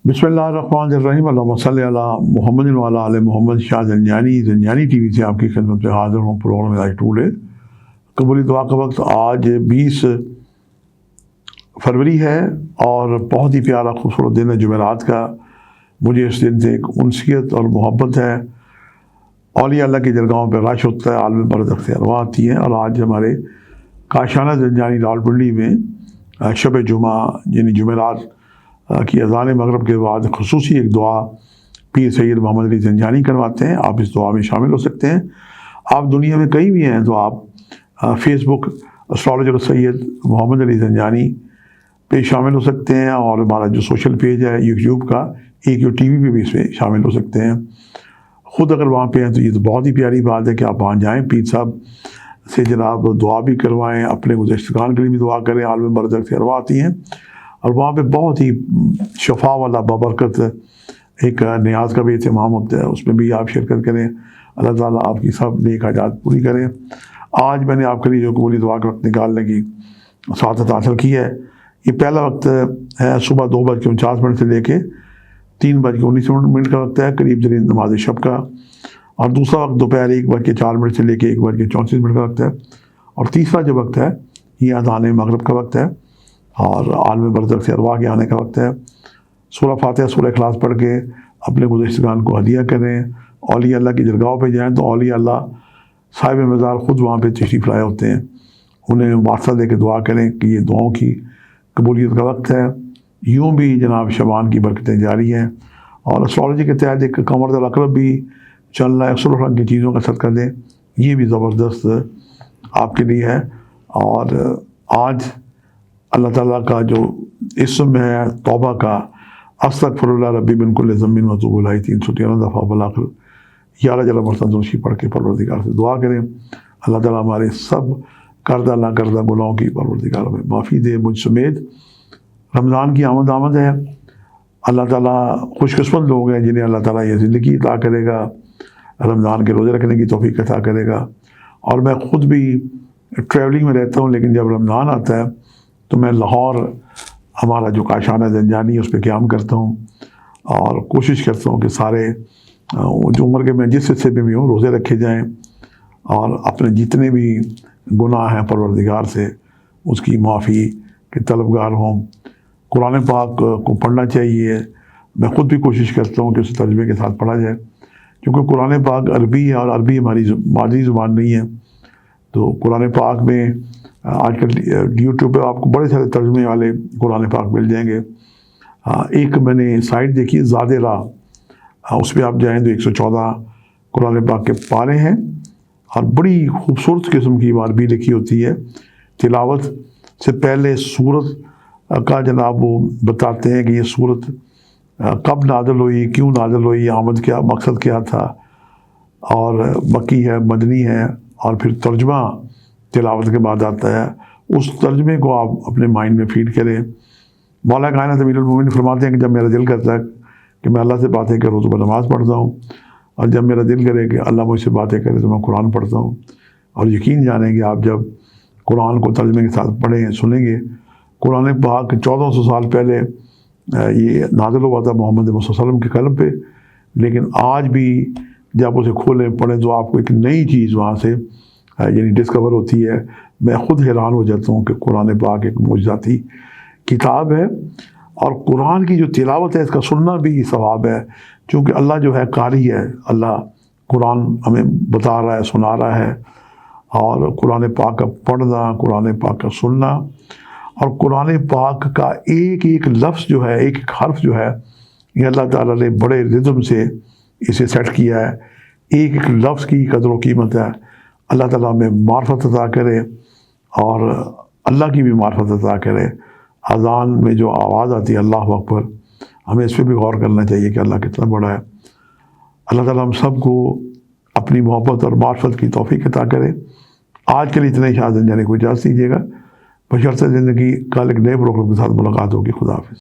बिस्मिल्लाहिर्रहमानिर्रहीम अल्लाहुम्मा सल्लि अला मुहम्मद व अला आले मोहम्मद। शाह ज़ंजानी टीवी से आपकी खिदमत में हाज़िर हूँ। प्रोग्राम आज टूडे कबूली दुआ का वक्त। आज 20 फरवरी है और बहुत ही प्यारा खूबसूरत दिन है जुमेरात का। मुझे इस दिन से एक उनसियत और मोहब्बत है। औलिया अल्लाह की दरगाहों पर रश होता है, आलम बरदख्त अरवा आती हैं। और आज हमारे काशाना ज़ंजानी रावलपिंडी में शब जुमा यानी जुमेरात की अज़ान मगरब के बाद खुसूसी एक दुआ पीर सैयद मोहम्मद अली ज़ंजानी करवाते हैं। आप इस दुआ में शामिल हो सकते हैं। आप दुनिया में कहीं भी हैं तो आप फेसबुक एस्ट्रोलॉजर सैयद मोहम्मद अली ज़ंजानी पे शामिल हो सकते हैं। और हमारा जो सोशल पेज है यूट्यूब का, एक टीवी पे भी इसमें शामिल हो सकते हैं। ख़ुद अगर वहाँ पे हैं तो ये तो बहुत ही प्यारी बात है कि आप वहाँ जाएँ, पीर साहब से जनाब दुआ भी करवाएँ, अपने गुज़श्तगान के लिए भी दुआ करें। आलम बरदख्त से अरवा आती हैं और वहाँ पे बहुत ही शफा वाला बाबरकत एक नियाज़ का भी एहतमाम होता है, उसमें भी आप शिरकत करें। अल्लाह ताला आपकी सब नेक हाजात पूरी करें। आज मैंने आपके लिए जो कबूली दुआ का वक्त निकालने की सआदत हासिल की है, ये पहला वक्त है सुबह 2:49 से लेके 3:19 का वक्त है, करीब तरीन नमाज शब का। और दूसरा वक्त दोपहर 1:04 से लेके 1:34 का वक्त है। और तीसरा जो वक्त है ये अज़ान मगरब का वक्त है और आलम बरदख्त से अरवा के आने का वक्त है। सूरह फातिहा सूरह इखलास पढ़ के अपने गुज़श्तगान को हदिया करें। औलिया अल्लाह की दरगाह पे जाएं तो औलिया अल्लाह साहिब मज़ार ख़ुद वहाँ पे तशरीफ़ लाए होते हैं। उन्हें वास्ता दे के दुआ करें कि ये दुआओं की कबूलियत का वक्त है। यूँ भी जनाब शबान की बरकतें जारी हैं। और एस्ट्रोलॉजी के तहत एक कमर अक़रब भी चल रहा है, सुर्ख़ रंग की चीज़ों का सदका दें, ये भी ज़बरदस्त आपके लिए है। और आज अल्लाह ताला का जो इस्म है तौबा का, अस्तगफिरुल्लाह रब्बी मिन कुल्लि ज़ंबिन व अतूबु इलैहि 313 दफ़ा बलाकर 11 जला मरतबा पढ़ के परवरदिगार से दुआ करें। अल्लाह ताला हमारे सब करदा ना करदा गुनाहों की परवरदिगार में माफ़ी दे, मुझ समेत। रमज़ान की आमद है। अल्लाह ताला खुशकिस्मत लोग हैं जिन्हें अल्लाह ताला ये ज़िंदगी अता करेगा, रमज़ान के रोज़े रखने की तौफ़ीक अता करेगा। और मैं ख़ुद भी ट्रैवलिंग में रहता हूँ, लेकिन जब रमज़ान आता है तो मैं लाहौर हमारा जो काशाना ज़ंजानी है उस पर क़याम करता हूँ और कोशिश करता हूँ कि सारे जो उम्र के मैं जिस हिस्से में भी हूँ रोज़े रखे जाएँ और अपने जितने भी गुनाह हैं परवरदिगार से उसकी माफ़ी के तलबगार हों। कुरान पाक को पढ़ना चाहिए। मैं ख़ुद भी कोशिश करता हूँ कि उसे तर्जुमे के साथ पढ़ा जाए, क्योंकि कुरान पाक अरबी है और अरबी हमारी मादरी ज़ुबान नहीं है। तो कुरान पाक में आजकल यूट्यूब पे आपको बड़े सारे तर्जुमे वाले कुरान पाक मिल जाएंगे। एक मैंने साइट देखी ज़ादे राह, उस पर आप जाएँ तो 114 कुरान पाक के पारे हैं और बड़ी खूबसूरत किस्म की अरबी लिखी होती है। तिलावत से पहले सूरत का जनाब वो बताते हैं कि ये सूरत कब नाज़िल हुई, क्यों नाज़िल हुई, आमद क्या, मकसद क्या था। और मक्की है, मदनी है। और फिर तर्जुमा तिलावत के बाद आता है। उस तर्जुमे को आप अपने माइंड में फीड करें। मौला कायनात अमीरुल मोमिनीन फरमाते हैं कि जब मेरा दिल करता है कि मैं अल्लाह से बातें करूँ तो मैं नमाज़ पढ़ता हूँ, और जब मेरा दिल करे कि अल्लाह मुझसे बातें करे तो मैं कुरान पढ़ता हूँ। और यकीन जानें कि आप जब कुरान को तर्जुमे के साथ पढ़ें सुनेंगे, कुरान पाक 1400 साल पहले ये नाज़िल हुआ था मोहम्मद मुस्तफ़ा सल्लल्लाहु अलैहि वसल्लम के क़ल्ब पे, लेकिन आज भी जब उसे खोलें पढ़ें तो आपको एक नई चीज़ वहाँ से यानी डिस्कवर होती है। मैं ख़ुद हैरान हो जाता हूँ कि कुरान पाक एक मुअजिज़ाती किताब है। और कुरान की जो तिलावत है इसका सुनना भी सवाब है, क्योंकि अल्लाह जो है कारी है। अल्लाह कुरान हमें बता रहा है, सुना रहा है। और कुरान पाक का पढ़ना, कुरान पाक का सुनना और कुरान पाक का एक एक लफ्ज़ जो है, एक एक हर्फ जो है, ये अल्लाह ताला ने बड़े रिदम से इसे सेट किया है। एक एक लफ्ज़ की कदर व कीमत है। अल्लाह ताला हमें मार्फत अता करे और अल्लाह की भी मार्फत अता करे। अज़ान में जो आवाज़ आती है अल्लाहु अकबर, हमें इस पर भी गौर करना चाहिए कि अल्लाह कितना बड़ा है। अल्लाह ताला हम सब को अपनी मोहब्बत और मार्फत की तौफ़ीक अता करे। आज के लिए इतना ही। शाह ज़ंजानी को इजाज़त दीजिएगा। बशर्ते ज़िंदगी कल एक नए प्रोग्राम के साथ मुलाकात होगी। खुदा हाफ़िज़।